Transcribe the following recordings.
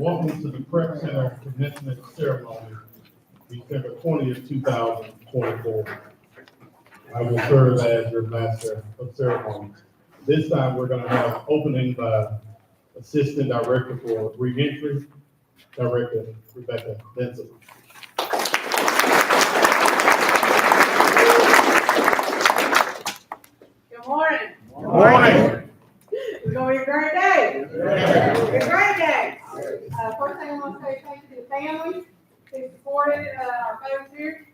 Welcome to the Prep Center Commencement Ceremony, December 20th, 2024. I will serve as your master of ceremonies. This time, we're going to have opening by Assistant Director for Reentry, Director Rebecca Benson. Good morning. Good morning. It's going to be a great day. It's going to be a great day. First thing I want to say thank you to the families who supported our folks here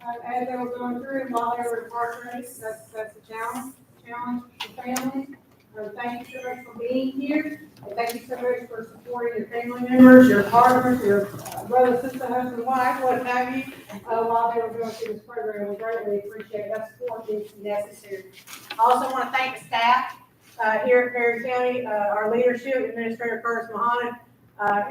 as they were going through and while they were incarcerated. That's a challenge for families. Thank you so much for being here. And thank you so much for supporting your family members, your partners, your brother, sister, husband, wife, what have you, while they were going through this program. We greatly appreciate it. That support is necessary. I also want to thank the staff here at Perry County, our leadership, Administrator Curtis Mahoney.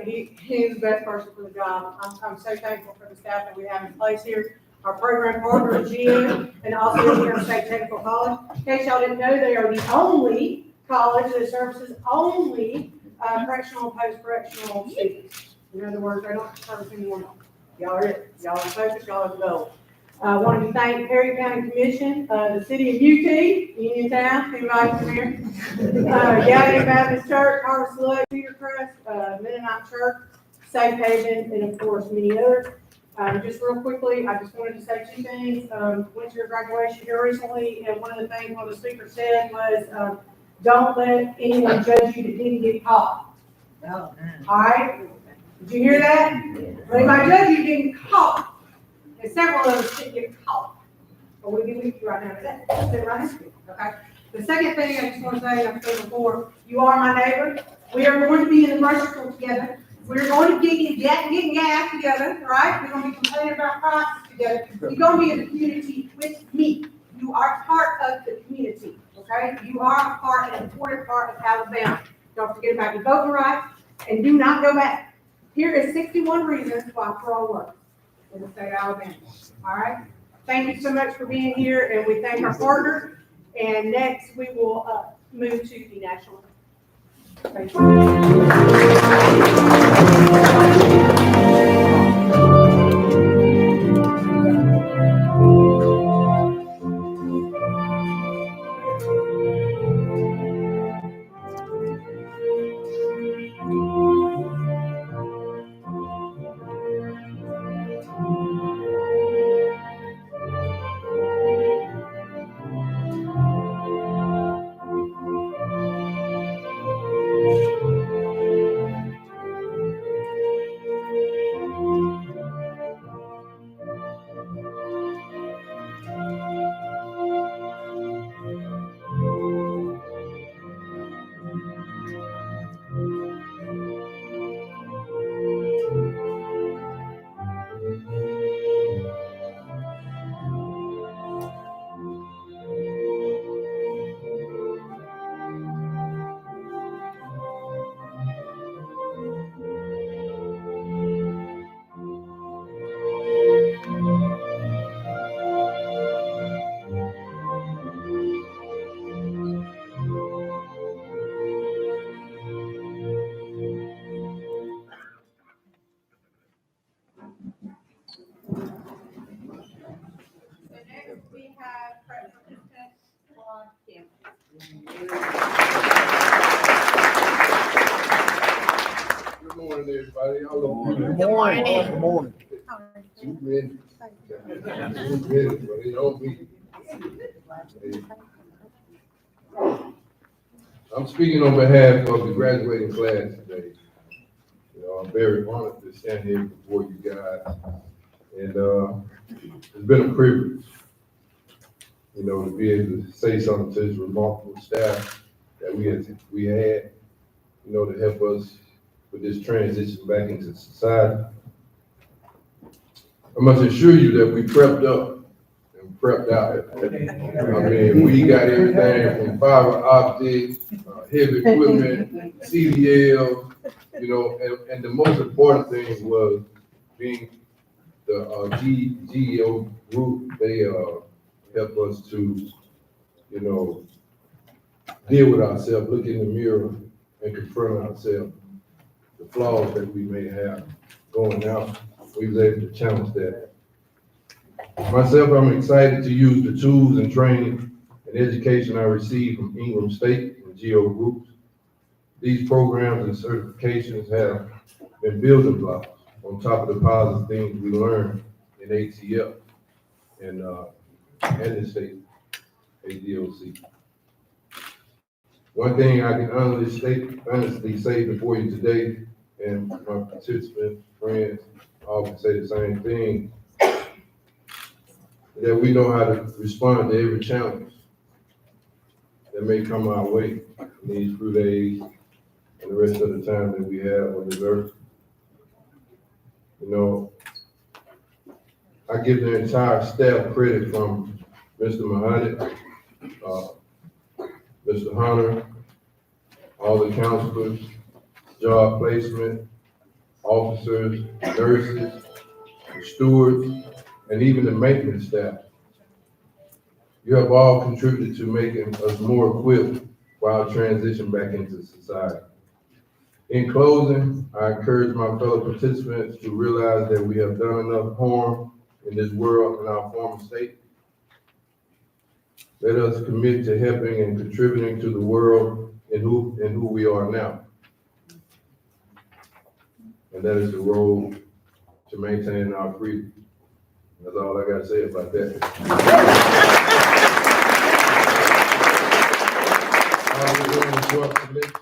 He's the best person for the job. I'm so thankful for the staff that we have in place here. Our program partner, GM, and also the New York State Technical College. In case y'all didn't know, they are the only college that services only correctional and post-correctional students. In other words, they don't service anyone else. Y'all are it. Y'all are focused. Y'all are the goal. I want to thank Perry County Commission, the city of UT, Uniontown, anybody from here, Gallaudet Baptist Church, Harvest Select, Cedar Crest, Mennonite Church, Safe Haven, and of course many others. Just real quickly, I just wanted to say two things. Went to your graduation here recently, and one of the things one of the speakers said was, don't let anyone judge you that didn't get caught. All right? Did you hear that? Anybody judge you didn't caught. And several of us didn't get caught. But we can leave you right now. That's it right here. Okay? The second thing I just want to say, I've said before, you are my neighbor. We are going to be in the grocery store together. We're going to be getting gas together, right? We're going to be complaining about prices together. You're going to be in the community with me. You are part of the community, okay? You are an important part of Alabama. Don't forget about your voting rights, and do not go back. Here is 61 reasons why parole works in the state of Alabama, all right? Thank you so much for being here, and we thank our partners. And next, we will move to the national. Thank you. Good morning, everybody. Good morning. Good morning. 2 minutes. 2 minutes, but it don't be. I'm speaking on behalf of the graduating class today. You know, I'm very honored to stand here before you guys. And it's been a privilege, you know, to be able to say something to this remarkable staff that we had, you know, to help us with this transition back into society. I must assure you that we prepped up and prepped out. I mean, we got everything from fiber optics, heavy equipment, CDL, you know, and the most important thing was being the GEO group. They help us to, you know, deal with ourselves, look in the mirror and confront ourselves. the flaws that we may have going out. We was able to challenge that. Myself, I'm excited to use the tools and training and education I received from Ingram State and GEO Groups. These programs and certifications have been building blocks on top of the positive things we learned in ATF and the state ADOC. One thing I can honestly say before you today, and my participants, friends, all can say the same thing, that we know how to respond to every challenge that may come our way in these few days and the rest of the time that we have on this earth. You know, I give the entire staff credit from Mr. Muhammad, Mr. Hunter, all the counselors, job placement, officers, nurses, the stewards, and even the maintenance staff. You have all contributed to making us more equipped for our transition back into society. In closing, I encourage my fellow participants to realize that we have done enough harm in this world in our former state. Let us commit to helping and contributing to the world and who we are now. And that is the road to maintaining our freedom. That's all I gotta say about that. Are we doing a short submission?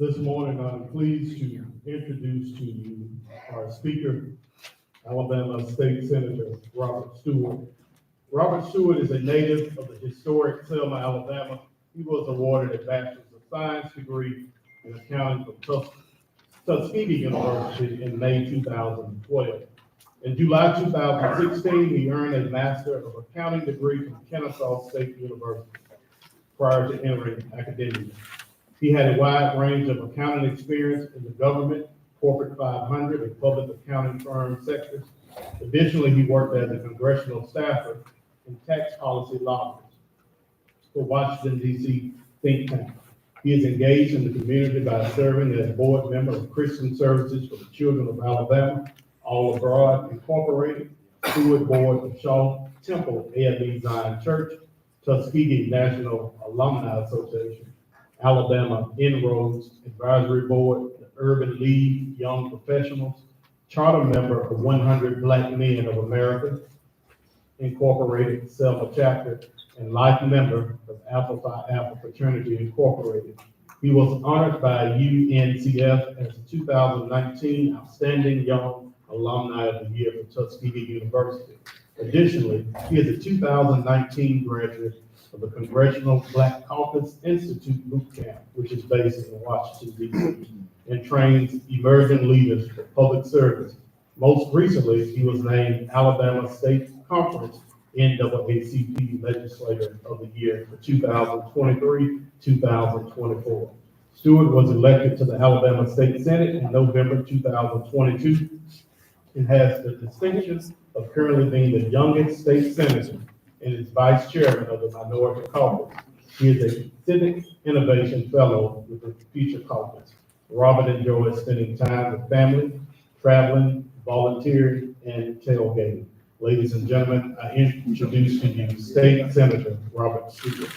This morning, I'm pleased to introduce to you our Speaker, Alabama State Senator Robert Stewart. Robert Stewart is a native of the historic Selma, Alabama. He was awarded a Bachelor of Science degree in accounting from Tuskegee University in May 2012. In July 2016, he earned a Master of Accounting degree from Kennesaw State University prior to entering academia. He had a wide range of accounting experience in the government, corporate 500, and public accounting firm sectors. Additionally, he worked as a congressional staffer and tax policy lobbyist for Washington, D.C. think tank. He is engaged in the community by serving as board member of Christian Services for the Children of Alabama, All Abroad Incorporated, Stewart Board of Shaw Temple AME Zion Church, Tuskegee National Alumni Association, Alabama Inroads Advisory Board, the Urban League Young Professionals, charter member of 100 Black Men of America, Incorporated, Selma Chapter, and life member of Alpha Phi Alpha Fraternity Incorporated. He was honored by UNCF as the 2019 Outstanding Young Alumni of the Year for Tuskegee University. Additionally, he is a 2019 graduate of the Congressional Black Caucus Institute Boot Camp, which is based in Washington, D.C., and trains emerging leaders for public service. Most recently, he was named Alabama State Conference NAACP Legislator of the Year for 2023-2024. Stewart was elected to the Alabama State Senate in November 2022 and has the distinction of currently being the youngest state senator and is vice chairman of the Minority Caucus. He is a Civic Innovation Fellow with the Future Caucus. Robert enjoys spending time with family, traveling, volunteering, and tailgating. Ladies and gentlemen, I introduce to you State Senator Robert Stewart.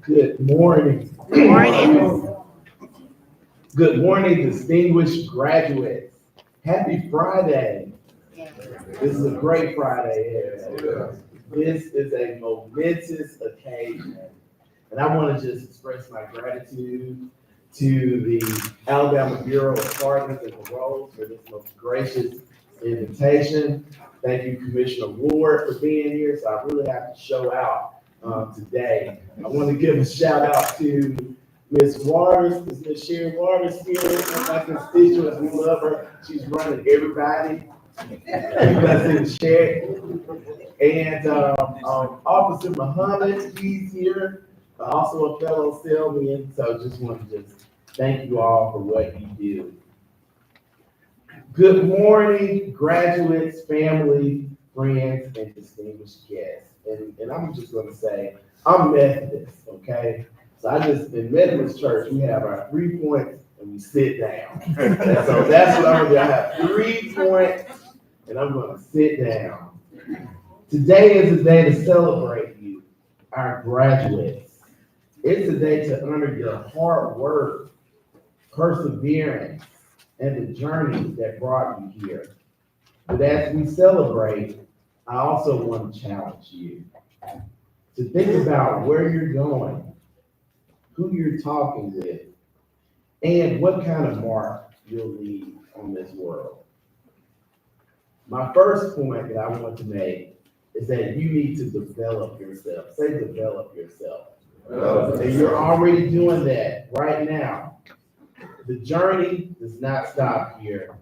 Good morning. Good morning. Good morning, distinguished graduates. Happy Friday. This is a great Friday. This is a momentous occasion. And I want to just express my gratitude to the Alabama Bureau of Pardons and Paroles for this most gracious invitation. Thank you, Commissioner Ward, for being here. So I really have to show out today. I want to give a shout out to Ms. Waters, Ms. Sherry Waters here, my constituents. We love her. She's running everybody. Keep us in check. And Officer Muhammad, he's here, also a fellow Selmian. So just want to thank you all for what you do. Good morning, graduates, family, friends, and distinguished guests. And I'm just going to say, I'm Methodist, okay? So in Methodist church, we have our 3 points and we sit down. And so that's what I'm going to do. I have 3 points and I'm going to sit down. Today is a day to celebrate you, our graduates. It's a day to honor your hard work, perseverance, and the journey that brought you here. But as we celebrate, I also want to challenge you to think about where you're going, who you're talking with, and what kind of mark you'll leave on this world. My first point that I want to make is that you need to develop yourself. Say develop yourself. And you're already doing that right now. The journey does not stop here.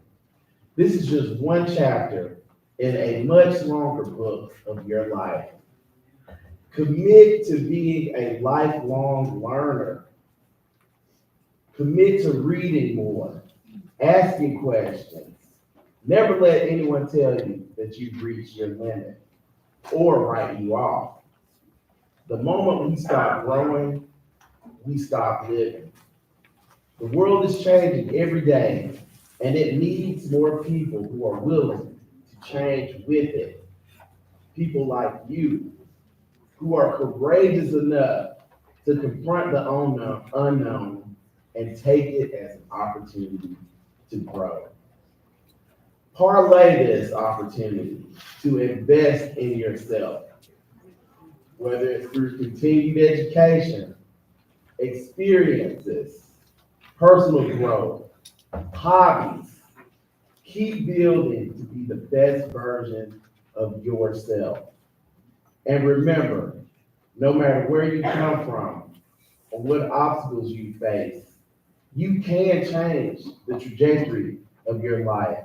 This is just one chapter in a much longer book of your life. Commit to being a lifelong learner. Commit to reading more, asking questions. Never let anyone tell you that you've reached your limit or write you off. The moment we stop growing, we stop living. The world is changing every day, and it needs more people who are willing to change with it. People like you, who are courageous enough to confront the unknown and take it as an opportunity to grow. Parlay this opportunity to invest in yourself. whether it's through continued education, experiences, personal growth, hobbies. Keep building to be the best version of yourself. And remember, no matter where you come from or what obstacles you face, you can change the trajectory of your life.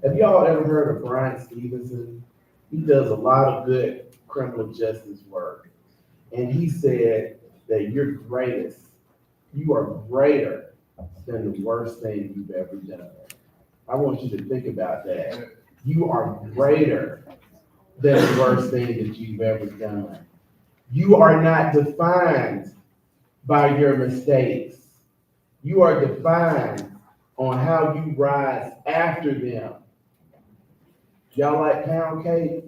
Have y'all ever heard of Brian Stevenson? He does a lot of good criminal justice work. And he said that you're greatest. You are greater than the worst thing you've ever done. I want you to think about that. You are greater than the worst thing that you've ever done. You are not defined by your mistakes. You are defined on how you rise after them. Y'all like pound cake?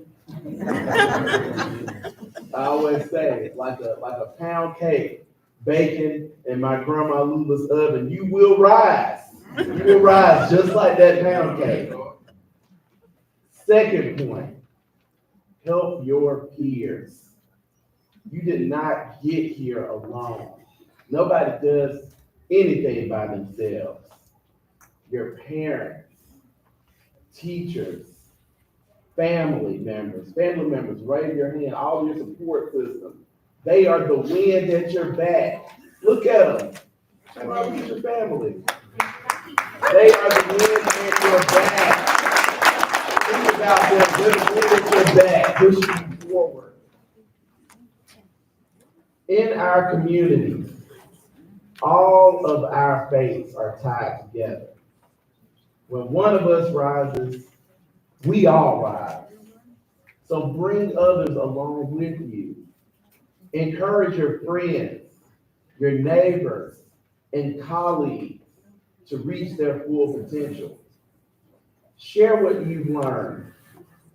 I always say, like a pound cake, bacon in my grandma Lula's oven, you will rise. You will rise just like that pound cake. Second point, help your peers. You did not get here alone. Nobody does anything by themselves. Your parents, teachers, family members, raise your hand, all your support system. They are the wind at your back. Look at them. Look at your family. They are the wind at your back. Think about them. They're the wind at your back, pushing you forward. In our communities, all of our fates are tied together. When one of us rises, we all rise. So bring others along with you. Encourage your friends, your neighbors, and colleagues to reach their full potential. Share what you've learned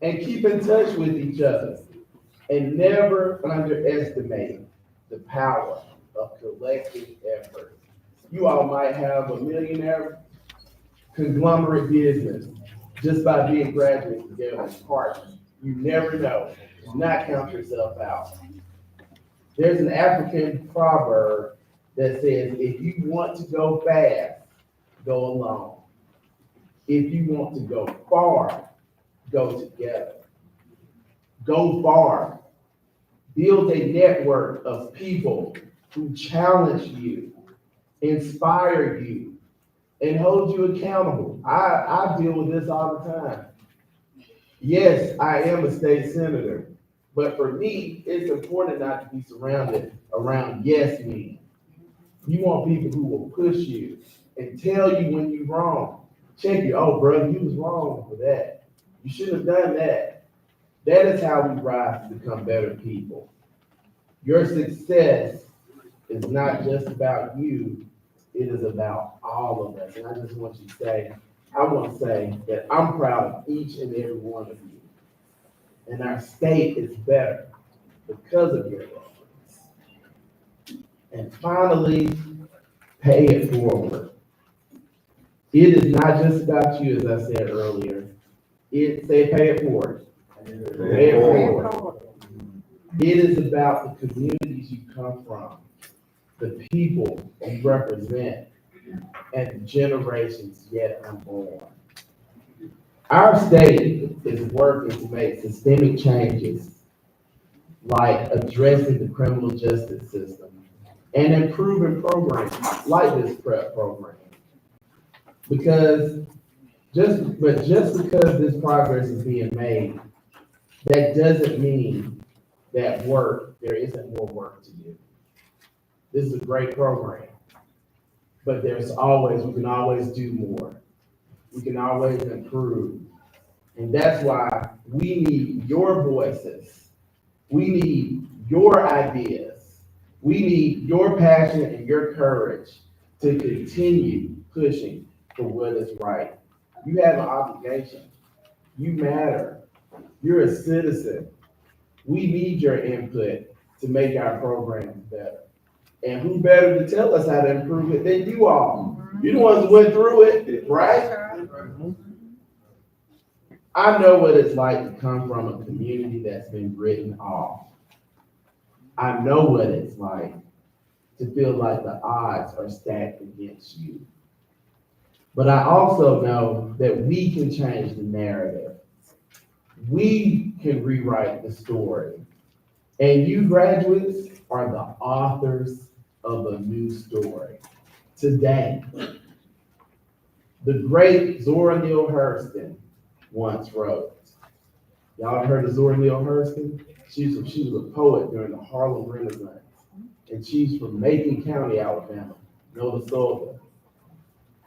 and keep in touch with each other. And never underestimate the power of collective effort. You all might have a millionaire conglomerate business just by being graduates together as partners. You never know. Do not count yourself out. There's an African proverb that says, if you want to go fast, go alone. If you want to go far, go together. Go far. Build a network of people who challenge you, inspire you, and hold you accountable. I deal with this all the time. Yes, I am a state senator, but for me, it's important not to be surrounded around yes men. You want people who will push you and tell you when you're wrong. Check you, oh, brother, you was wrong for that. You shouldn't have done that. That is how we rise to become better people. Your success is not just about you, it is about all of us. And I just want you to say, I want to say that I'm proud of each and every one of you. And our state is better because of your efforts. And finally, pay it forward. It is not just about you, as I said earlier. Say pay it forward. Pay it forward. It is about the communities you come from, the people you represent, and the generations yet unborn. Our state is working to make systemic changes like addressing the criminal justice system and improving programs like this PrEP program. Just because this progress is being made, that doesn't mean that there isn't more work to do. This is a great program, but we can always do more. We can always improve. And that's why we need your voices. We need your ideas. We need your passion and your courage to continue pushing for what is right. You have an obligation. You matter. You're a citizen. We need your input to make our programs better. And who better to tell us how to improve it than you all? You're the ones who went through it, right? I know what it's like to come from a community that's been written off. I know what it's like to feel like the odds are stacked against you. But I also know that we can change the narrative. We can rewrite the story. And you graduates are the authors of a new story. Today, the great Zora Neale Hurston once wrote. Y'all heard of Zora Neale Hurston? She was a poet during the Harlem Renaissance. And she's from Macon County, Alabama, Minnesota.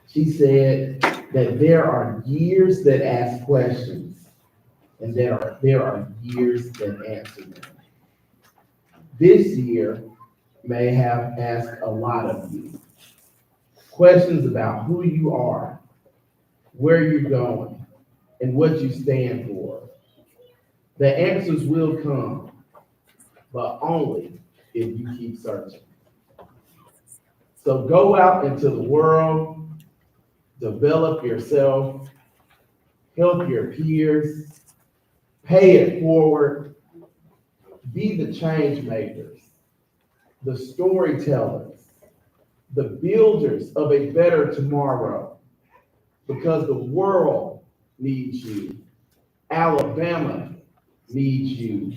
She said that there are years that ask questions, and there are years that answer them. This year may have asked a lot of you. Questions about who you are, where you're going, and what you stand for. The answers will come, but only if you keep searching. So go out into the world, develop yourself, help your peers, pay it forward, be the change makers, the storytellers, the builders of a better tomorrow, because the world needs you. Alabama needs you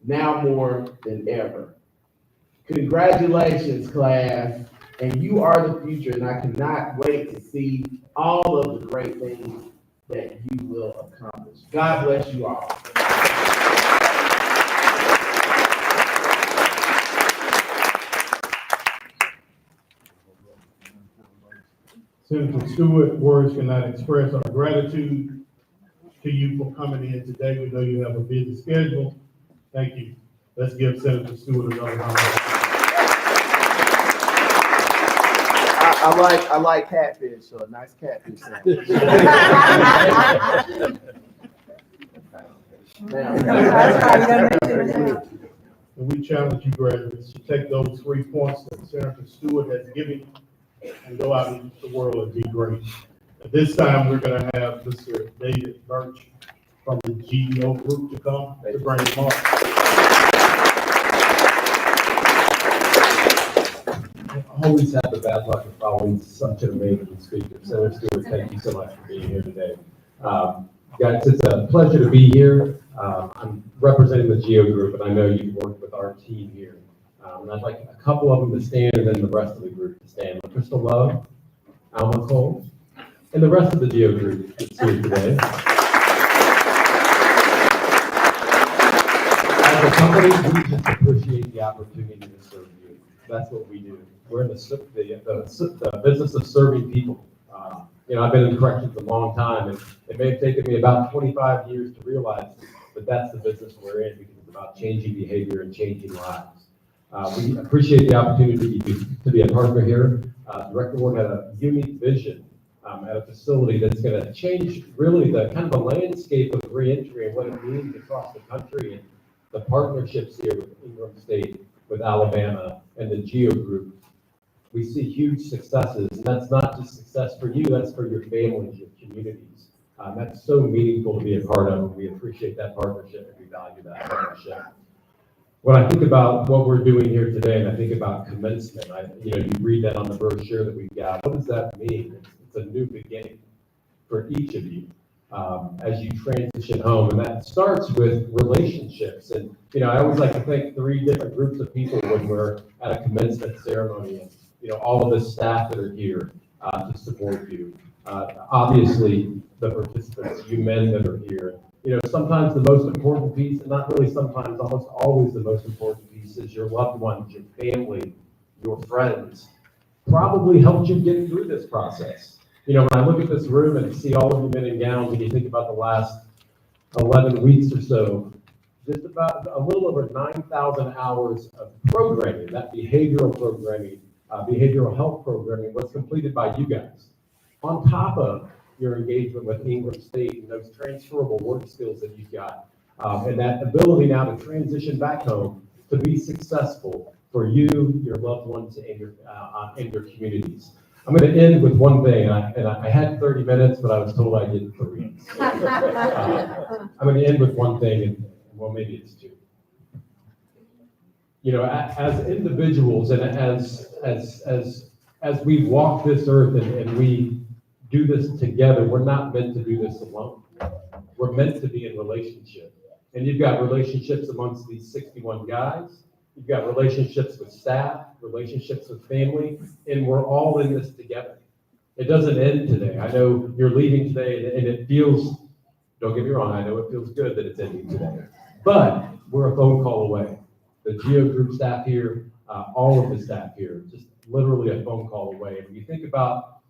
now more than ever. Congratulations, class, and you are the future, and I cannot wait to see all of the great things that you will accomplish. God bless you all. Senator Stewart, words cannot express our gratitude to you for coming in today. We know you have a busy schedule. Thank you. Let's give Senator Stewart another round. I like catfish, so a nice catfish sandwich. And we challenge you graduates to take those 3 points that Senator Stewart has given and go out into the world and be great. At this time, we're going to have Mr. David Birch from the GEO group to come to bring him up. I always have the bad luck of following such an amazing speaker. Senator Stewart, thank you so much for being here today. Guys, it's a pleasure to be here. I'm representing the GEO group, and I know you've worked with our team here. And I'd like a couple of them to stand, and then the rest of the group to stand. Crystal Love, Alma Cole, and the rest of the GEO group that's here today. As a company, we just appreciate the opportunity to serve you. That's what we do. We're in the business of serving people. I've been in corrections a long time, and it may have taken me about 25 years to realize that that's the business we're in, because it's about changing behavior and changing lives. We appreciate the opportunity to be a partner here. Director Ward had a unique vision at a facility that's going to change really the kind of the landscape of reentry and what it means across the country, and the partnerships here with Ingram State, with Alabama, and the GEO group. We see huge successes, and that's not just success for you, that's for your families, your communities. That's so meaningful to be a part of, and we appreciate that partnership, and we value that partnership. When I think about what we're doing here today, and I think about commencement, you read that on the brochure that we've got. What does that mean? It's a new beginning for each of you as you transition home, and that starts with relationships. And I always like to thank 3 different groups of people when we're at a commencement ceremony, and all of the staff that are here to support you. Obviously, the participants, you men that are here. Sometimes the most important piece, and not really sometimes, almost always the most important piece, is your loved ones, your family, your friends, probably helped you get through this process. When I look at this room and see all of you men in gowns, and you think about the last 11 weeks or so, just about a little over 9,000 hours of programming, that behavioral programming, behavioral health programming was completed by you guys. On top of your engagement with Ingram State and those transferable work skills that you've got, and that ability now to transition back home to be successful for you, your loved ones, and your communities. I'm going to end with one thing, and I had 30 minutes, but I was told I did 3. I'm going to end with one thing, and well, maybe it's 2. you know, as individuals and as we walk this earth and we do this together, we're not meant to do this alone. We're meant to be in relationship. And you've got relationships amongst these 61 guys. You've got relationships with staff, relationships with family, and we're all in this together. It doesn't end today. I know you're leaving today and it feels, don't get me wrong, I know it feels good that it's ending today. But we're a phone call away. The Geo Group staff here, all of the staff here, just literally a phone call away. And when you think about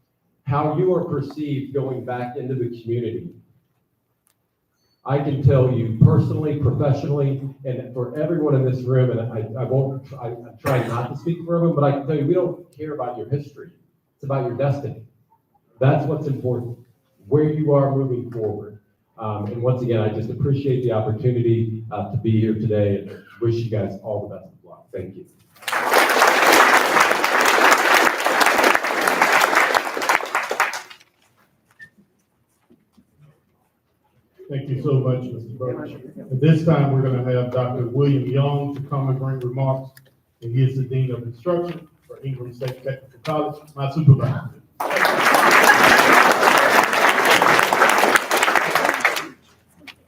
how you are perceived going back into the community, I can tell you personally, professionally, and for everyone in this room, and I'm trying not to speak for everyone, but I can tell you, we don't care about your history. It's about your destiny. That's what's important, where you are moving forward. And once again, I just appreciate the opportunity to be here today and wish you guys all the best of luck. Thank you. Thank you so much, Mr. Burke. At this time, we're gonna have Dr. William Young to come and bring remarks, and he is the Dean of Instruction for Ingram State Technical College, my supervisor.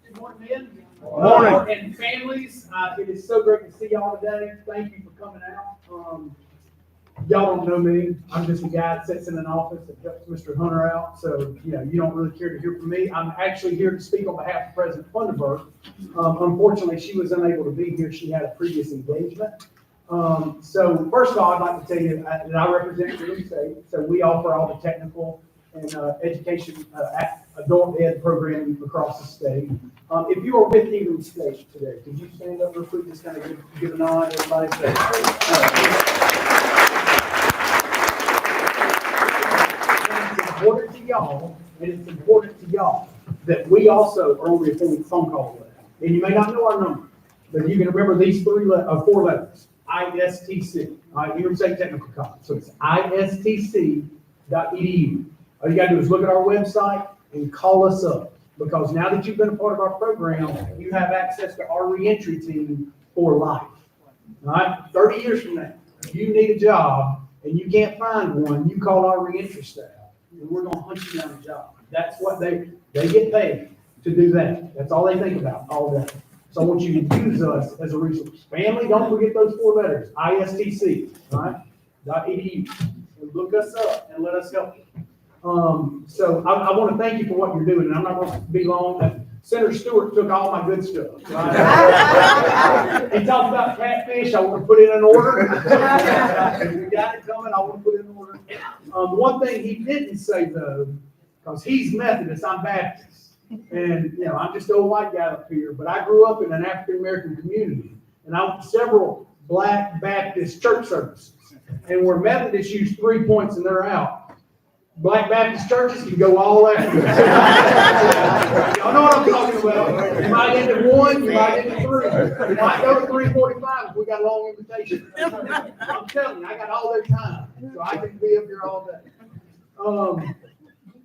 Good morning, men. Morning. And families, it is so great to see y'all today. Thank you for coming out. Y'all don't know me. I'm just a guy that sits in an office that helps Mr. Hunter out. So, you know, you don't really care to hear from me. I'm actually here to speak on behalf of President Funderburk. Unfortunately, she was unable to be here. She had a previous engagement. So first of all, I'd like to tell you that I represent Ingram State. So we offer all the technical and education, adult ed programming across the state. If you are with Ingram State today, could you stand up real quick, just kind of give a nod, everybody say. It's important to y'all, and it's important to y'all that we also are only a phone call away. And you may not know our number, but you can remember these four letters, ISTC, Ingram State Technical College. So it's istc.edu. All you gotta do is look at our website and call us up, because now that you've been a part of our program, you have access to our reentry team for life. All right, 30 years from now, if you need a job and you can't find one, you call our reentry staff, and we're gonna hunt you down a job. That's what they get paid to do that. That's all they think about all day. So I want you to use us as a resource. Family, don't forget those four letters, ISTC, all right, .edu. And look us up and let us help you. So I want to thank you for what you're doing, and I'm not going to be long. Senator Stewart took all my good stuff. Right? He talked about catfish. I want to put in an order. We got it coming. I want to put in an order. One thing he didn't say though, because he's Methodist, I'm Baptist, and you know I'm just an old white guy up here. But I grew up in an African American community, and I went to several Black Baptist church services, and where Methodists use 3 points and they're out, Black Baptist churches can go all after. Y'all know what I'm talking about. You might end at 1, you might end at 3. You might go to 3:45 if we got a long invitation. I'm telling you, I got all their time, so I can be up here all day.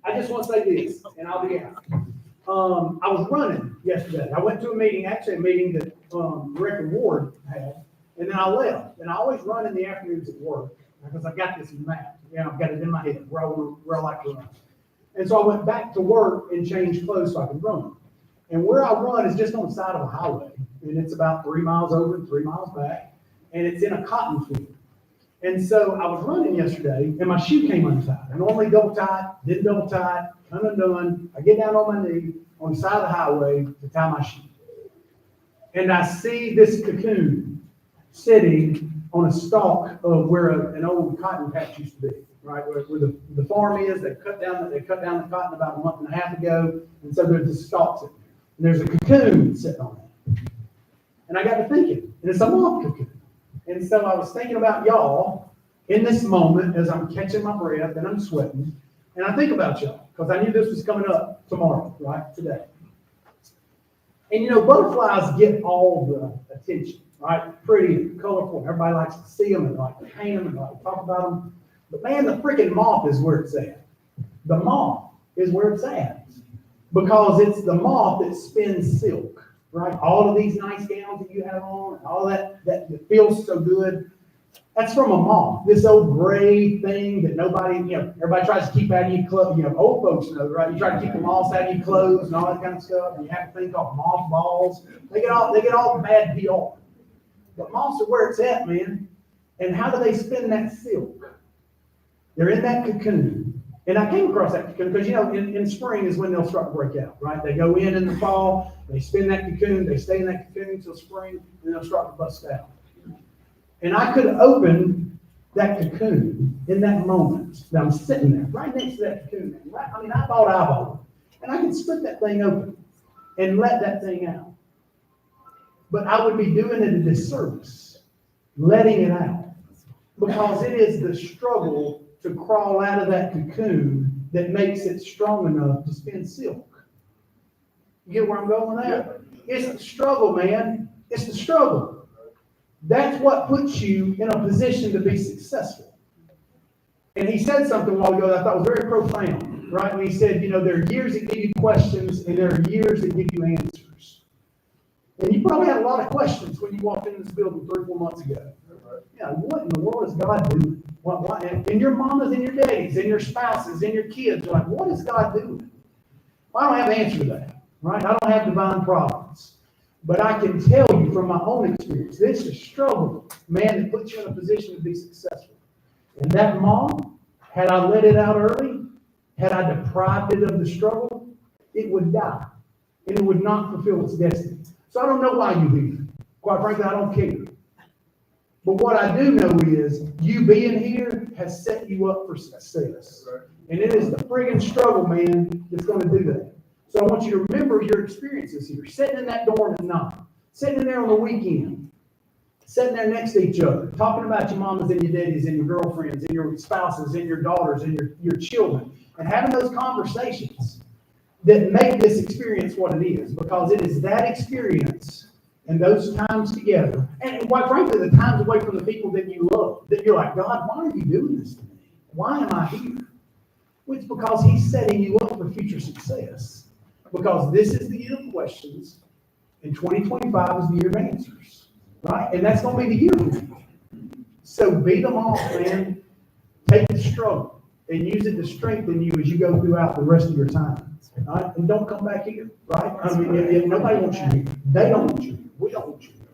I just want to say this, and I'll be out. I was running yesterday. I went to a meeting, actually a meeting that Director Ward had, and then I left. And I always run in the afternoons at work, because I've got this map. Yeah, I've got it in my head where I like to run. And so I went back to work and changed clothes so I could run. And where I run is just on the side of a highway. And it's about 3 miles over and 3 miles back. And it's in a cotton field. And so I was running yesterday and my shoe came untied. I normally double tie, didn't double tie, undone. I get down on my knee on the side of the highway to tie my shoe. And I see this cocoon sitting on a stalk of where an old cotton patch used to be, right? Where the farm is, they cut down the cotton about a month and a half ago, and so there's this stalk sitting there. And there's a cocoon sitting on it. And I got to thinking, and it's a moth cocoon. And so I was thinking about y'all in this moment as I'm catching my breath and I'm sweating, and I think about y'all, because I knew this was coming up tomorrow, right? Today. And you know, butterflies get all the attention. Right? Pretty and colorful. Everybody likes to see them and like to paint them and like to talk about them. But man, the freaking moth is where it's at. The moth is where it's at. Because it's the moth that spins silk. right? All of these nice gowns that you have on, all that feels so good. That's from a mom. This old gray thing that nobody, everybody tries to keep out of your clothes. Old folks know, right? You try to keep the moths out of your clothes and all that kind of stuff. And you have a thing called moth balls. They get all the bad PR. But moths are where it's at, man. And how do they spin that silk? They're in that cocoon. And I came across that cocoon because, in spring is when they'll start to break out, right? They go in the fall, they spin that cocoon, they stay in that cocoon until spring, and they'll start to bust out. And I could open that cocoon in that moment that I'm sitting there, right next to that cocoon. Right? I mean, eyeball. And I could split that thing open and let that thing out. But I would be doing it a disservice, letting it out. Because it is the struggle to crawl out of that cocoon that makes it strong enough to spin silk. You get where I'm going with that? It's the struggle, man. It's the struggle. That's what puts you in a position to be successful. And he said something a while ago that I thought was very profound, right? And he said, there are years that give you questions and there are years that give you answers. And you probably had a lot of questions when you walked into this building 3 or 4 months ago. What in the world is God doing? And your mamas and your daddies and your spouses and your kids are like, what is God doing? Well, I don't have an answer to that, right? I don't have divine providence. But I can tell you from my own experience, this is a struggle, man, that puts you in a position to be successful. And that mom, had I let it out early, had I deprived it of the struggle, it would die. And it would not fulfill its destiny. So I don't know why you're here. Quite frankly, I don't care. But what I do know is you being here has set you up for success. And it is the friggin' struggle, man, that's going to do that. So I want you to remember your experiences here. Sitting in that dorm at night, sitting in there on the weekend, sitting there next to each other, talking about your mamas and your daddies and your girlfriends and your spouses and your daughters and your children, and having those conversations that make this experience what it is, because it is that experience and those times together, and quite frankly, the times away from the people that you love, that you're like, God, why are you doing this to me? Why am I here? Well, it's because he's setting you up for future success. Because this is the year of questions, and 2025 is the year of answers, right? And that's going to be the year for you. So be the mom, man. Take the struggle and use it to strengthen you as you go throughout the rest of your time. Right? And don't come back here, right? I mean, if nobody wants you here. They don't want you here. We don't want you here.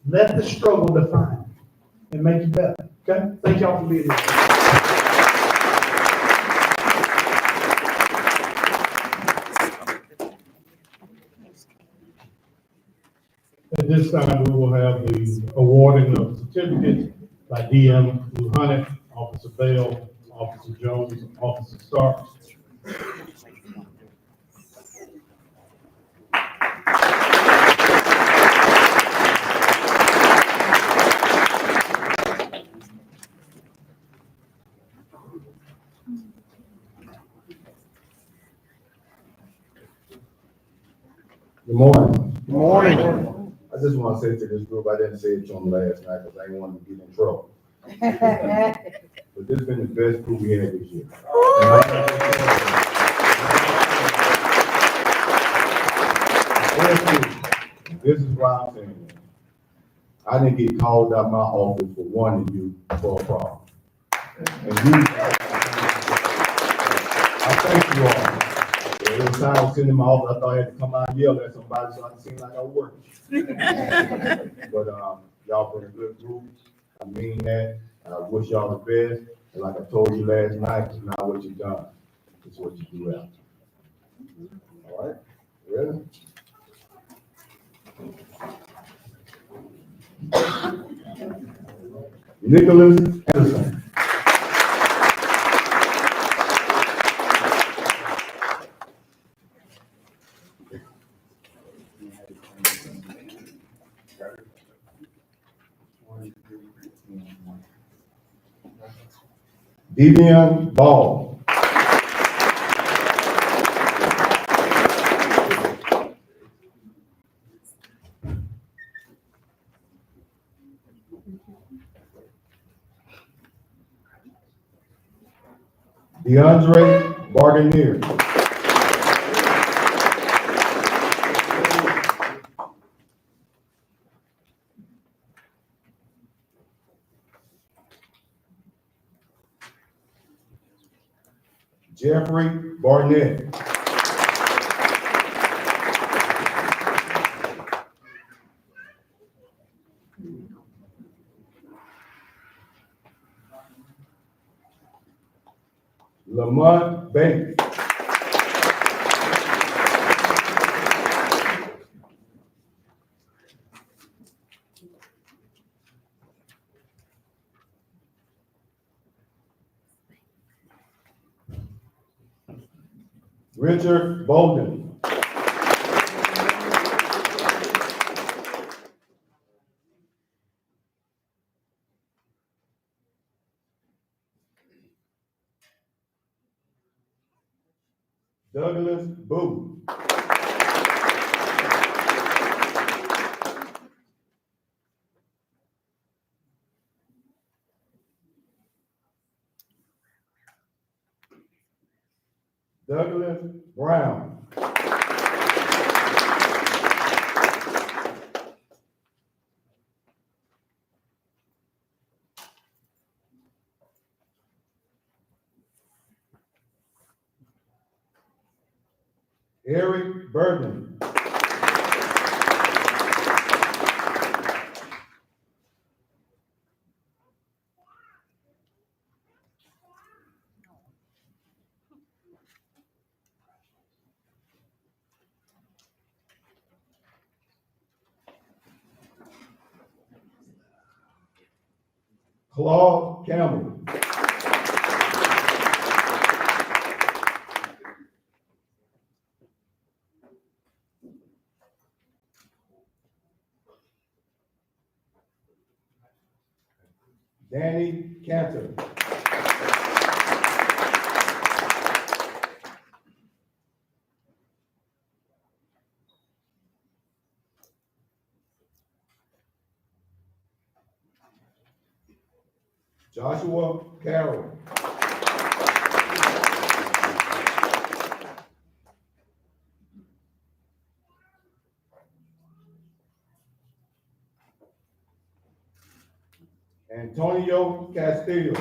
Let the struggle define you and make you better. Okay? Thank y'all for being here. At this time, we will have the awarding of certificates by DM Luhanic, Officer Bell, Officer Jones, Officer Starks. Good morning. Good morning. I just want to say to this group, I didn't say it to them last night because I didn't want to get in trouble. But this has been the best group we had this year. This is why I'm saying that. I didn't get called out of my office for warning you for a problem. And I thank you all. Every time I was sitting in my office, I thought I had to come out and yell at somebody so I could seem like I was working. But y'all been a good group. I mean that. I wish y'all the best. And like I told you last night, it's not what you done. It's what you do after. All right? Ready? Nicholas Anderson. Devian Ball. DeAndre Barganier. Jeffrey Barnett. Lamont Bates. Richard Bolden. Douglas Booth. Douglas Brown. Eric Burden. Claude Campbell. Danny Cantor. Joshua Carroll. Antonio Castillo.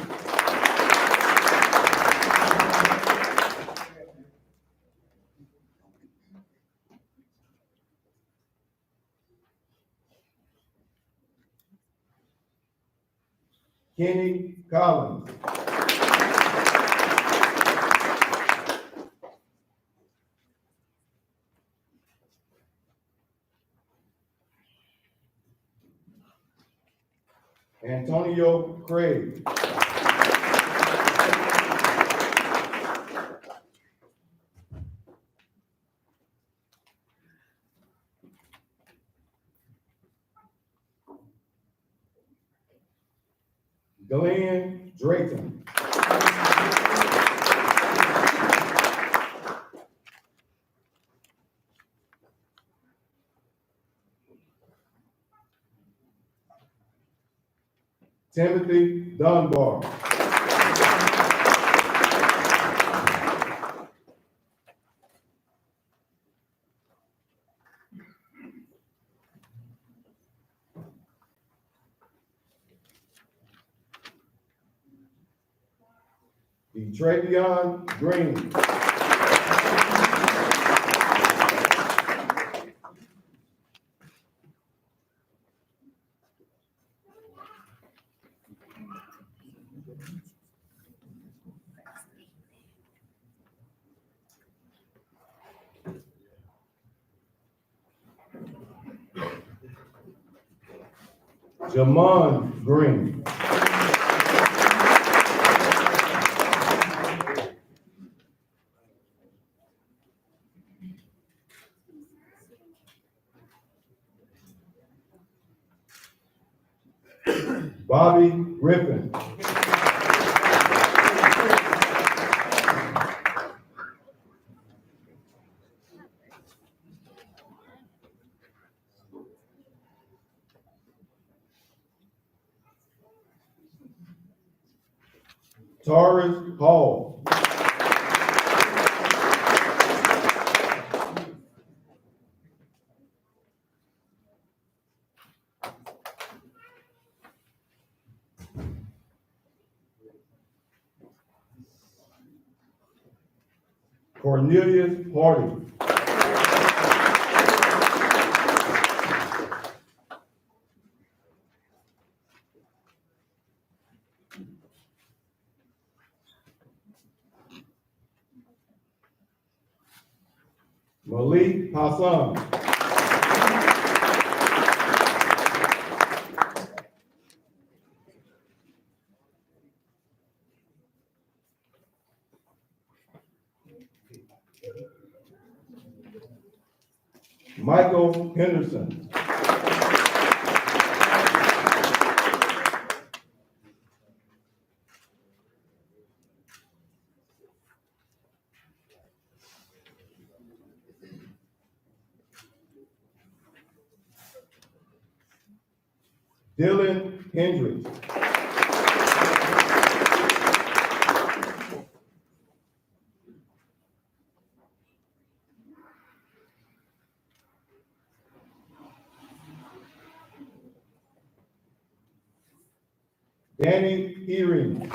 Kenny Collins. Antonio Craig. Glenn Drayton. Timothy Dunbar. Detravion Green. Jamon Green. Bobby Griffin. Taurus Hall. Cornelius Hardy. Malik Hassan. Michael Henderson. Dylan Hendricks. Danny Earing.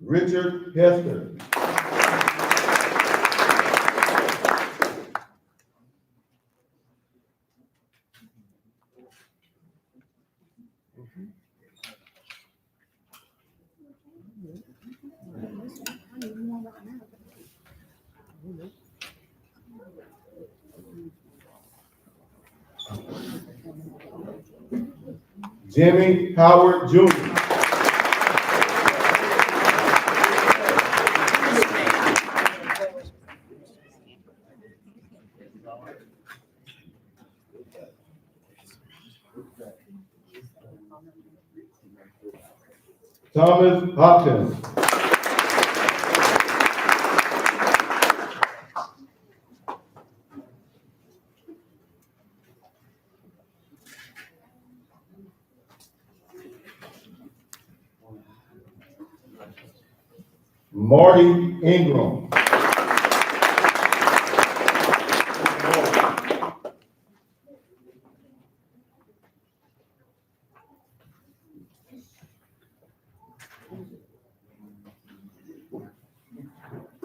Richard Hester. Jimmy Howard Jr. Thomas Hopkins. Marty Ingram.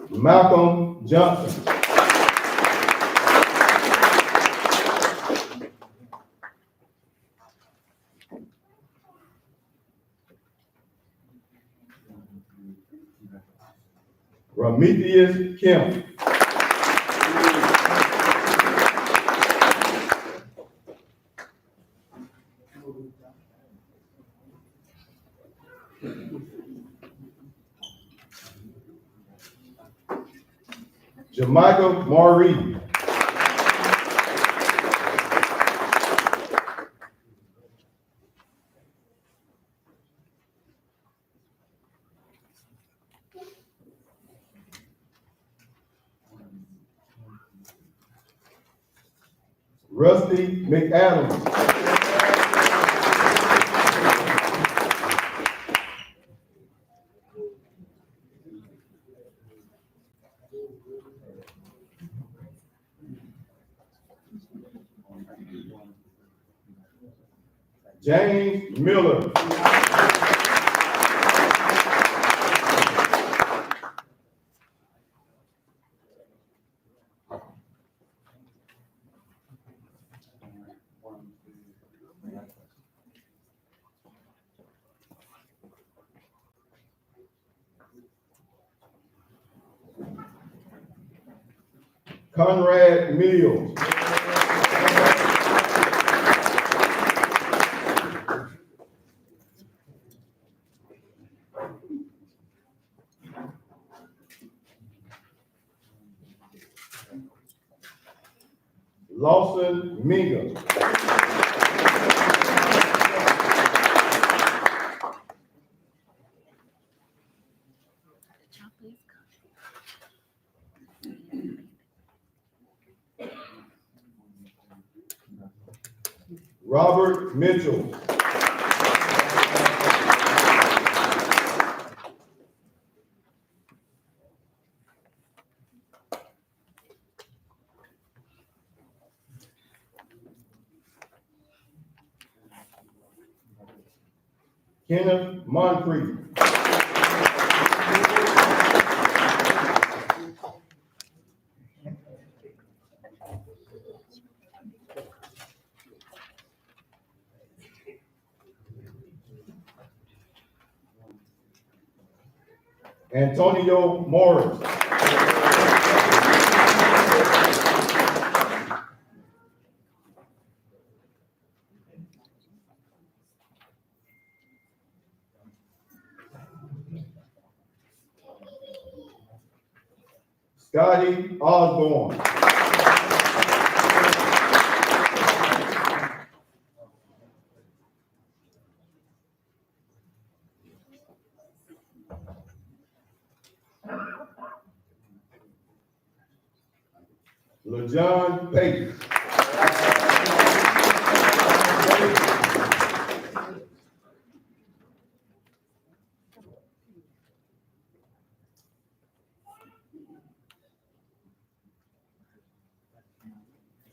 Malcolm Johnson. Prometheus Kim. Jamaica Marie. Rusty McAdams. James Miller. Conrad Mills. Lawson Minga. Robert Mitchell. Kenneth Moncrief. Antonio Morris. Scotty Osborne. LaJohn Pate.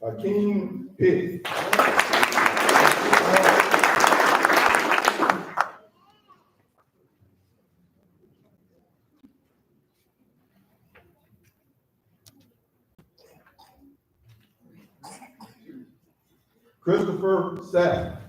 Hakeem Pitt. Christopher Sapp.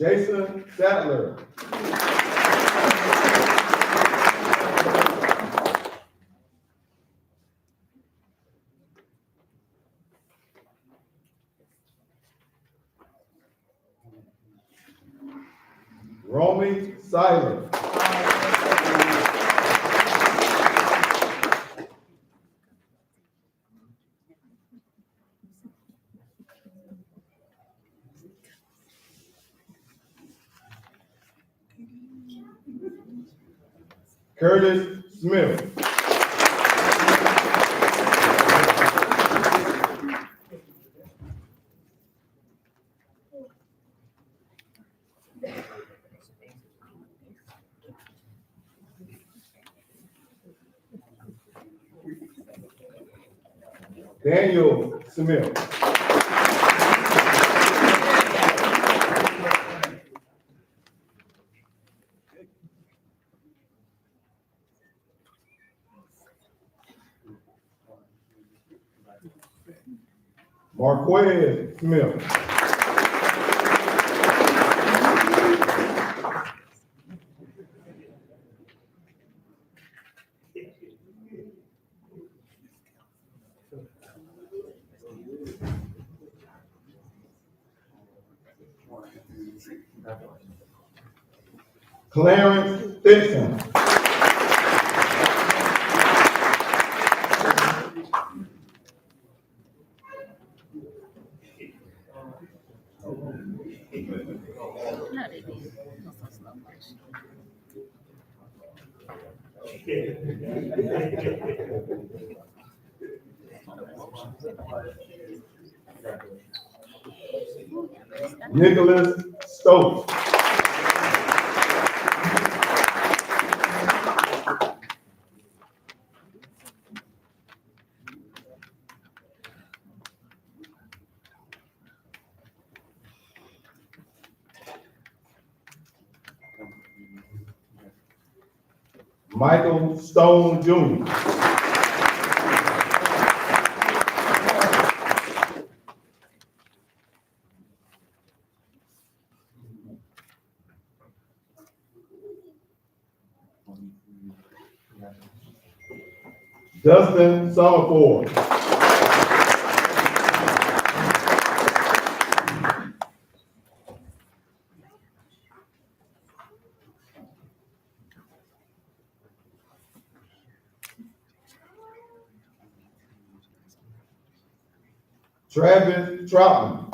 Jason Sattler. Romy Silent. Curtis Smith. Daniel Smith. Marquez Smith. Clarence Dixon. Nicholas Stokes. Michael Stone Jr. Dustin Summerford. Travis Troutman.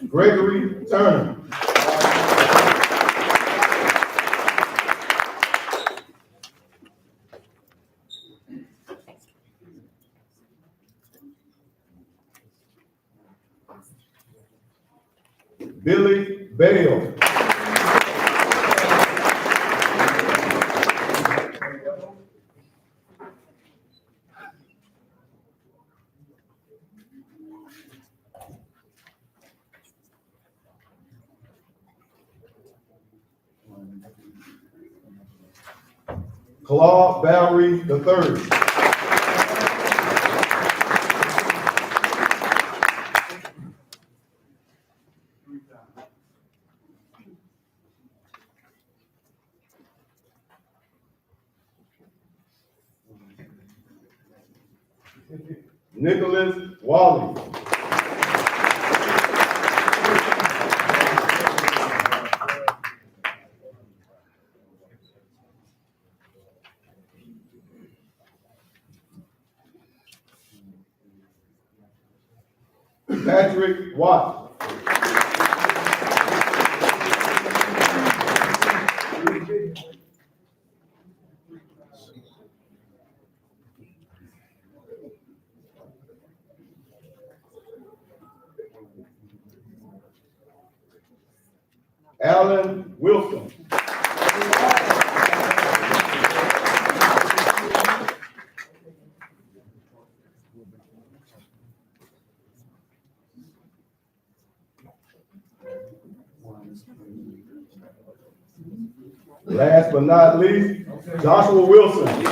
Gregory Turner. Billy Bale. Claude Valerie III. Nicholas Wally. Patrick Watt. Alan Wilson. Last but not least, Joshua Wilson.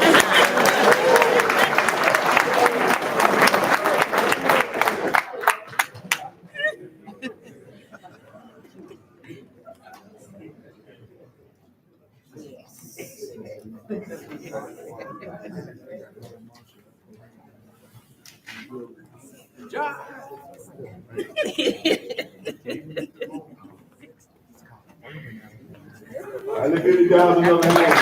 I look at you guys another hand.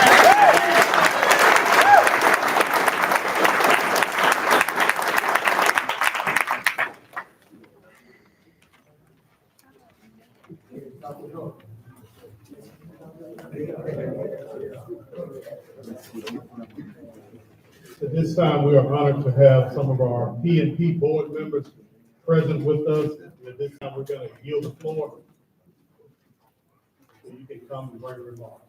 At this time, we are honored to have some of our P&P board members present with us. At this time, we're going to yield the floor. So you can come and bring remarks.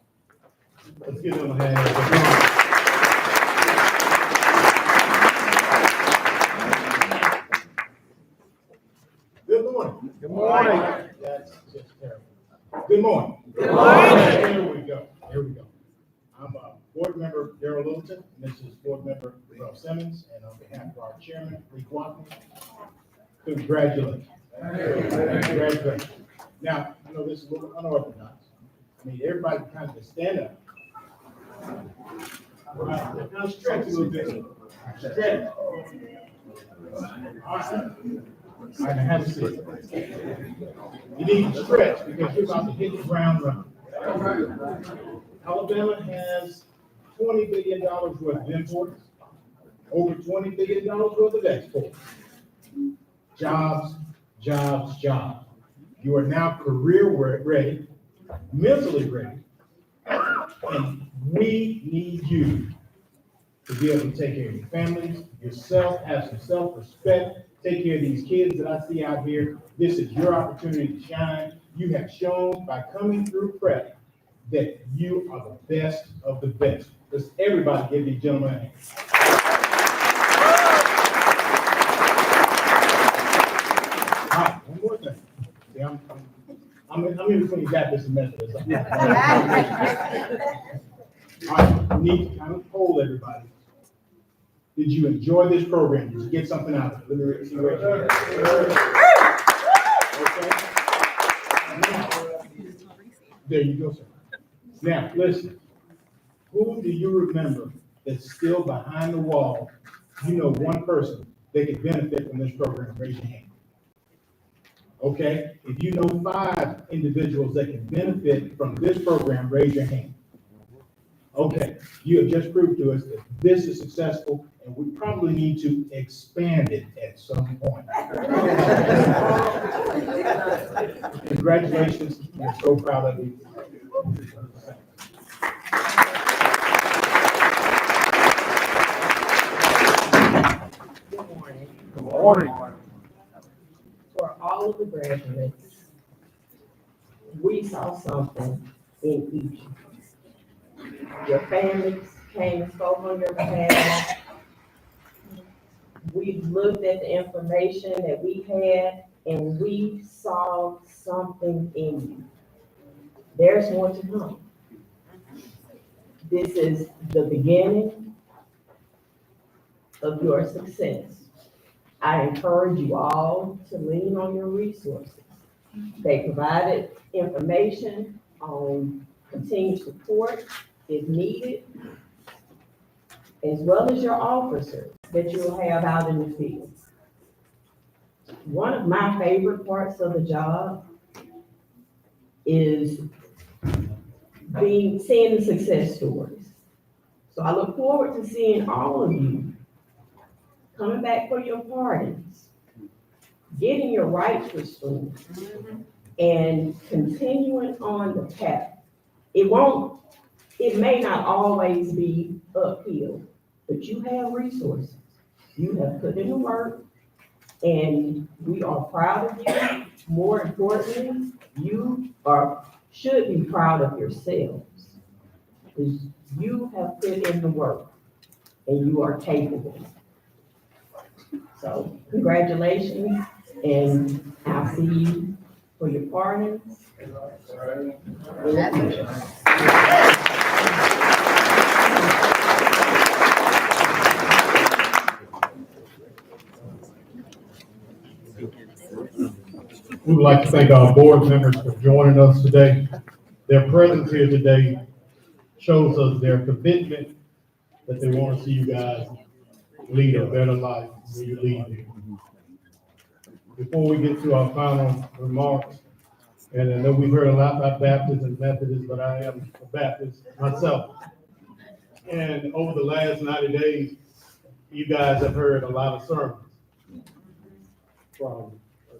Let's give them a hand. Good morning. Good morning. That's just terrible. Good morning. Good morning. Here we go. Here we go. I'm board member Darrell Littleton, and this is board member Ralph Simmons, and on behalf of our chairman, Lee Watney, congratulations. Congratulations. Now, I know this is a little unorthodox. I mean, everybody kind of just stand up. Now stretch a little bit. Stretch. All right. I can have a seat. You need to stretch because you're about to hit the ground running. Alabama has $20 billion worth of imports, over $20 billion worth of exports. Jobs, jobs, jobs. You are now career ready, mentally ready, and we need you to be able to take care of your families, yourself, have some self-respect, take care of these kids that I see out here. This is your opportunity to shine. You have shown by coming through prep that you are the best of the best. Let's everybody give these gentlemen a hand. All right, one more thing. See, I'm in between Baptist and Methodist. All right, we need to kind of poll everybody. Did you enjoy this program? Did you get something out of it? Let me see right here. Okay. Now, there you go, sir. Now, listen. Who do you remember that's still behind the wall? You know one person that could benefit from this program. Raise your hand. Okay. If you know 5 individuals that can benefit from this program, raise your hand. Okay, you have just proved to us that this is successful, and we probably need to expand it at some point. Congratulations, we're so proud of you. Good morning. Good morning. For all of the graduates, we saw something in each. Your families came and spoke on your behalf. We looked at the information that we had and we saw something in you. There's more to come. This is the beginning of your success. I encourage you all to lean on your resources. They provided information on continued support if needed, as well as your officers that you'll have out in the field. One of my favorite parts of the job is seeing the success stories. So I look forward to seeing all of you coming back for your parties, getting your rights restored, and continuing on the path. It may not always be uphill, but you have resources. You have put in the work, and we are proud of you. More importantly, should be proud of yourselves, because you have put in the work, and you are capable. So congratulations, and I'll see you for your parties. We would like to thank our board members for joining us today. Their presence here today shows us their commitment that they want to see you guys lead a better life when you leave here. Before we get to our final remarks, and I know we've heard a lot about Baptists and Methodists, but I am a Baptist myself. And over the last 90 days, you guys have heard a lot of sermons, from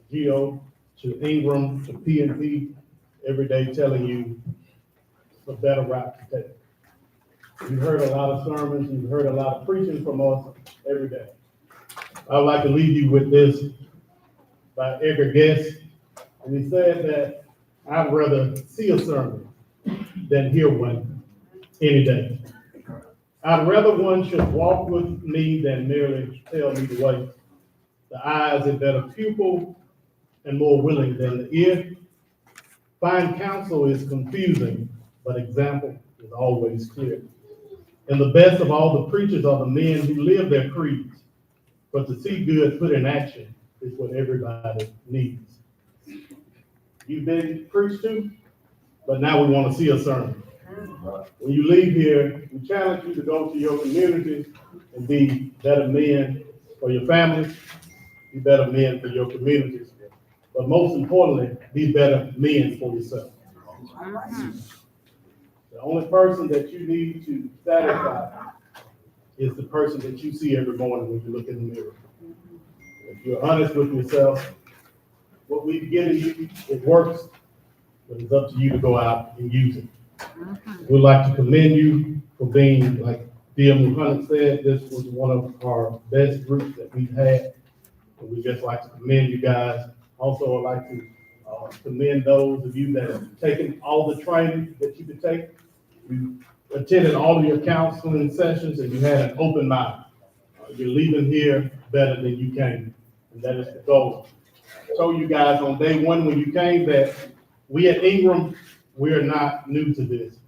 Geo to Ingram to P&P, every day telling you the better route to take. You've heard a lot of sermons, you've heard a lot of preaching from us every day. I would like to leave you with this by Edgar Guest, and he said that I'd rather see a sermon than hear one any day. I'd rather one should walk with me than merely tell me the way. The eye is a better pupil and more willing than the ear. Fine counsel is confusing, but example is always clear. And the best of all the preachers are the men who live their creeds, but to see good put in action is what everybody needs. You've been preached to, but now we want to see a sermon. When you leave here, we challenge you to go to your community and be better men for your families, be better men for your communities, but most importantly, be better men for yourself. The only person that you need to satisfy is the person that you see every morning when you look in the mirror. If you're honest with yourself, what we've given you, it works, but it's up to you to go out and use it. We'd like to commend you for being, like D.M. Muhammad said, this was one of our best groups that we've had. And we just like to commend you guys. Also, I'd like to commend those of you that have taken all the training that you could take. You attended all of your counseling sessions and you had an open mind. You're leaving here better than you came, and that is the goal. I told you guys on day one when you came that we at Ingram, we are not new to this,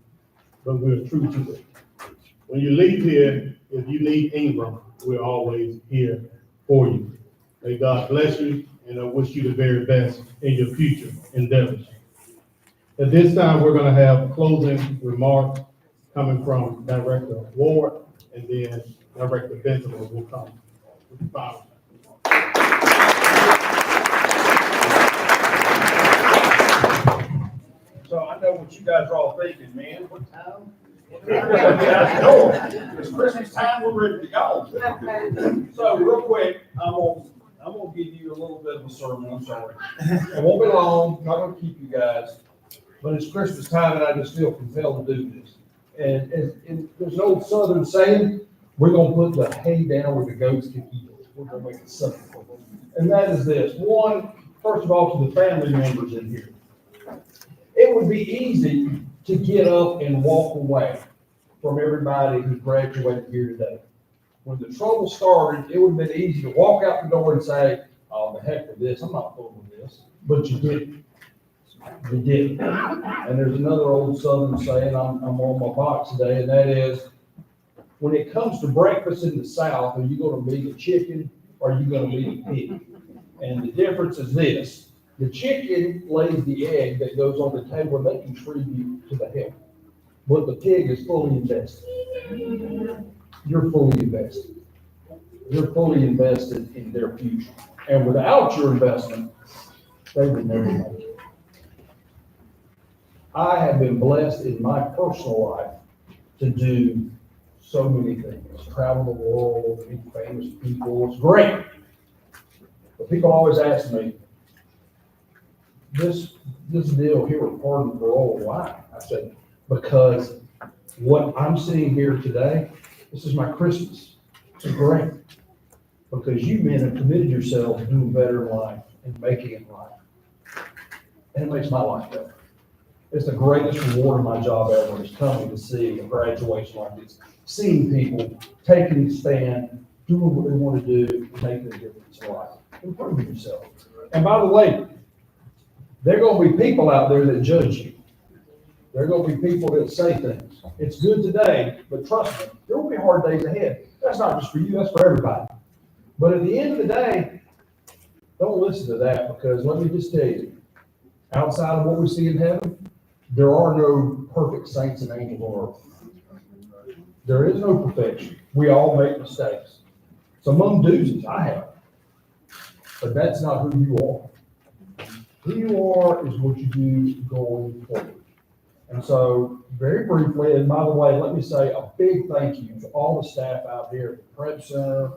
but we're true to it. When you leave here, if you need Ingram, we're always here for you. May God bless you, and I wish you the very best in your future endeavors. At this time, we're going to have closing remarks coming from Director Ward, and then Director Benson will come. So I know what you guys are all thinking, man. What time? I know. It's Christmas time, we're ready to go. So real quick, I'm gonna I'm gonna give you a little bit of a sermon, I'm sorry. It won't be long, not gonna keep you guys, but it's Christmas time and I just feel compelled to do this. And there's an old Southern saying, we're gonna put the hay down where the goats can eat it. We're gonna make it simple. And that is this. One, first of all, to the family members in here. It would be easy to get up and walk away from everybody who graduated here today. When the trouble started, it would have been easy to walk out the door and say, oh, the heck with this, I'm not fooling with this. But you didn't. You didn't. And there's another old Southern saying, I'm on my box today, and that is, when it comes to breakfast in the South, are you gonna meet a chicken or are you gonna meet a pig? And the difference is this, the chicken lays the egg that goes on the table and they contribute to the health. But the pig is fully invested. You're fully invested. You're fully invested in their future. And without your investment, they would never make it. I have been blessed in my personal life to do so many things. Travel the world, meet famous people, it's great. But people always ask me, this deal here with pardon parole, why? I said, because what I'm seeing here today, this is my Christmas. It's great. Because you men have committed yourselves to doing better in life and making it in life. And it makes my life better. It's the greatest reward of my job ever, is coming to see a graduation like this. Seeing people taking a stand, doing what they want to do, making a difference in life. Improving yourself. And by the way, there are going to be people out there that judge you. There are going to be people that say things. It's good today, but trust me, there will be hard days ahead. That's not just for you, that's for everybody. But at the end of the day, don't listen to that, because let me just tell you, outside of what we see in heaven, there are no perfect saints and angels on earth. There is no perfection. We all make mistakes. Some of them doozies, I have. But that's not who you are. Who you are is what you do going forward. And so, very briefly, and by the way, let me say a big thank you to all the staff out here at the Prep Center,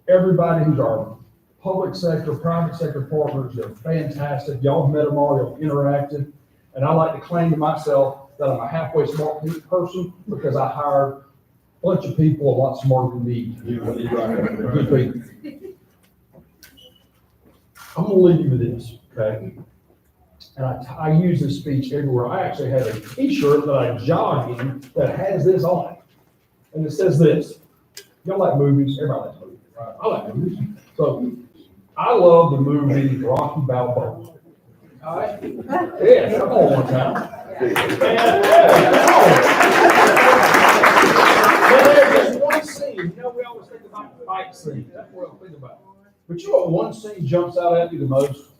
everybody who's our public sector, private sector partners. They're fantastic. Y'all have met them all, y'all interacted. And I like to claim to myself that I'm a halfway smart person because I hired a bunch of people a lot smarter than me to do what they do. Good people. I'm gonna leave you with this, okay? And I use this speech everywhere. I actually have a t-shirt that I jog in that has this on it. And it says this. Y'all like movies? Everybody likes movies, right? I like movies. So I love the movie Rocky Balboa. All right? Yeah, come on one time. And there's one scene, you know, we always think about the fight scene. That's what I think about. But you know what one scene jumps out at me the most?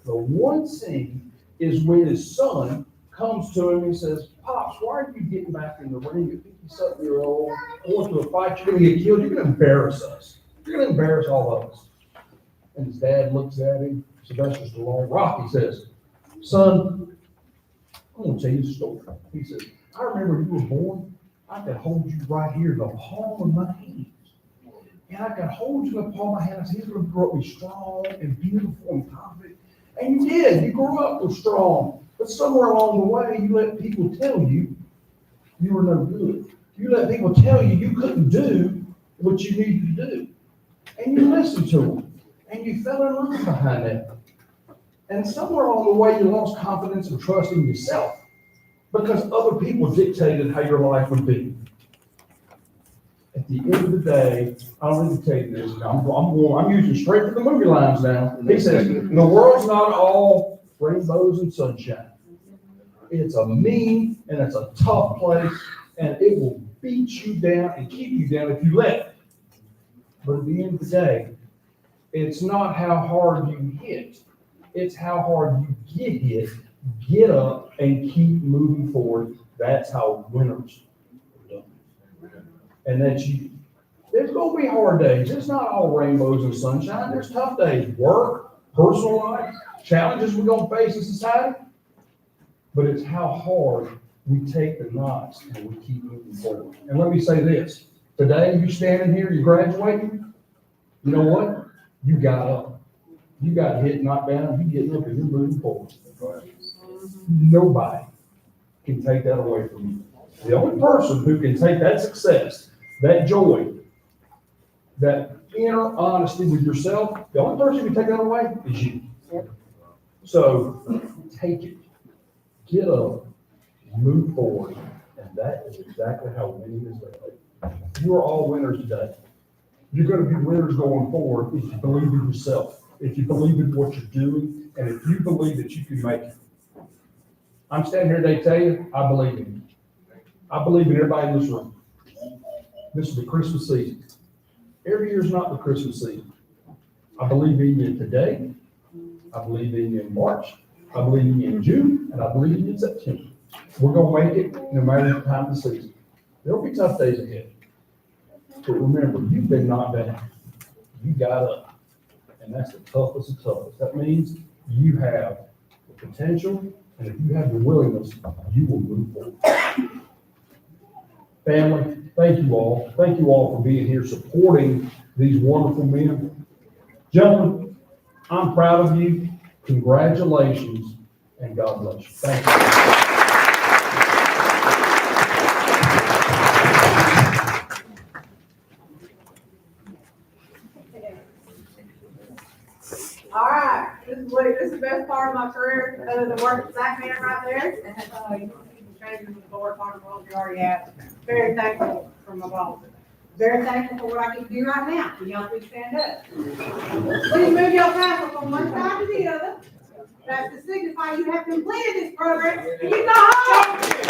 The one scene is when his son comes to him and says, Pops, why are you getting back in the ring at 57-year-old, going to a fight, you're going to get killed, you're going to embarrass us. You're going to embarrass all of us. And his dad looks at him, Sylvester Stallone, Rocky says, son, I'm going to tell you a story. He says, I remember you were born, I could hold you right here in the palm of my hand. And I could hold you in the palm of my hand. I said, he's going to grow up be strong and beautiful and confident. And you did. You grew up with strong. But somewhere along the way, you let people tell you you were no good. You let people tell you you couldn't do what you needed to do. And you listened to them. And you fell in love behind that. And somewhere along the way, you lost confidence and trust in yourself because other people dictated how your life would be. At the end of the day, I don't need to tell you this. I'm using straight from the movie lines now. He says, the world's not all rainbows and sunshine. It's a mean and it's a tough place, and it will beat you down and keep you down if you let it. But at the end of the day, it's not how hard you hit. It's how hard you get hit, get up, and keep moving forward. That's how winners are done. And that's you. There's going to be hard days. It's not all rainbows and sunshine. There's tough days. Work, personal life, challenges we're going to face in society. But it's how hard we take the knocks and we keep moving forward. And let me say this. Today, you standing here, you're graduating. You know what? you got up. You got hit, knocked down, you getting up and you're moving forward. Nobody can take that away from you. The only person who can take that success, that joy, that inner honesty with yourself, the only person who can take that away is you. So take it, get up, move forward, and that is exactly how winning is done. You are all winners today. You're going to be winners going forward if you believe in yourself, if you believe in what you're doing, and if you believe that you can make it. I'm standing here today to tell you, I believe in you. I believe in everybody in this room. This is the Christmas season. Every year is not the Christmas season. I believe in you today. I believe in you in March. I believe in you in June, and I believe in you in September. We're going to make it no matter the time of the season. There'll be tough days ahead. But remember, you've been knocked down. You got up. And that's the toughest of toughest. That means you have the potential, and if you have the willingness, you will move forward. Family, thank you all. Thank you all for being here, supporting these wonderful men. Gentlemen, I'm proud of you. Congratulations, and God bless you. Thank you. All right, this is the best part of my career, other than working Zach Man right there. You can change the board, part of the roles you already have. Very thankful for my boss. Very thankful for what I get to do right now. Can y'all please stand up? Please move your paddle from one side to the other. That's to signify you have completed this program and you go home.